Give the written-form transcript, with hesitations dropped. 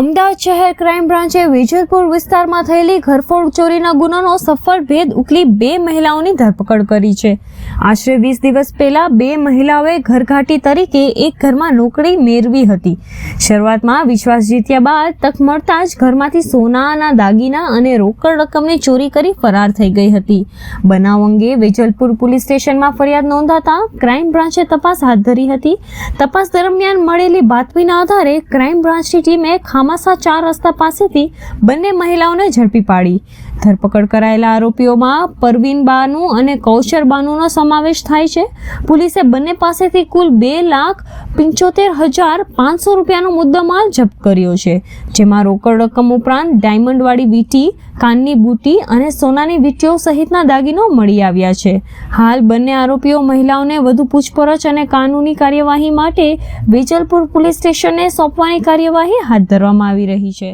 અમદાવાદ શહેર ક્રાઇમ બ્રાન્ચે વેજલપુર વિસ્તારમાં થયેલી ઘરફોડ ચોરીના ગુનાનો સફળ ભેદ ઉકલી 2 મહિલાઓની ધરપકડ કરી છે। આશરે 20 દિવસ પહેલા 2 મહિલાઓએ ઘરઘાટી તરીકે એક ઘરમાં નોકરી મેળવી હતી। શરૂઆતમાં વિશ્વાસ જીત્યા બાદ તક મળતા જ ઘરમાંથી સોનાના દાગીના અને રોકડ રકમની ચોરી કરી ફરાર થઈ ગઈ હતી। બનાવ અંગે વેજલપુર પોલીસ સ્ટેશનમાં ફરિયાદ નોંધાતા ક્રાઇમ બ્રાન્ચે તપાસ હાથ ધરી હતી। તપાસ દરમિયાન મળેલી બાતમીના આધારે ક્રાઇમ બ્રાન્ચની ટીમે ખામાસા 4 રસ્તા પાસેથી બંને મહિલાઓને ઝડપી પાડી। ધરપકડ કરાયેલા આરોપીઓમાં પરવીન બાનુ અને કૌશર બાનુનો સમાવેશ થાય છે। પોલીસે બંને પાસેથી કુલ 2,75,500 રૂપિયાનો મુદ્દામાલ જપ્ત કર્યો છે, જેમાં રોકડ રકમ ઉપરાંત ડાયમંડવાળી વીંટી, કાનની બુટી અને સોનાની વીંટીઓ સહિતના દાગીનો મળી આવ્યા છે। હાલ બંને આરોપીઓ મહિલાઓને વધુ પૂછપરછ અને કાનૂની કાર્યવાહી માટે વેજલપુર પોલીસ સ્ટેશનને સોંપવાની કાર્યવાહી હાથ ધરવામાં આવી રહી છે।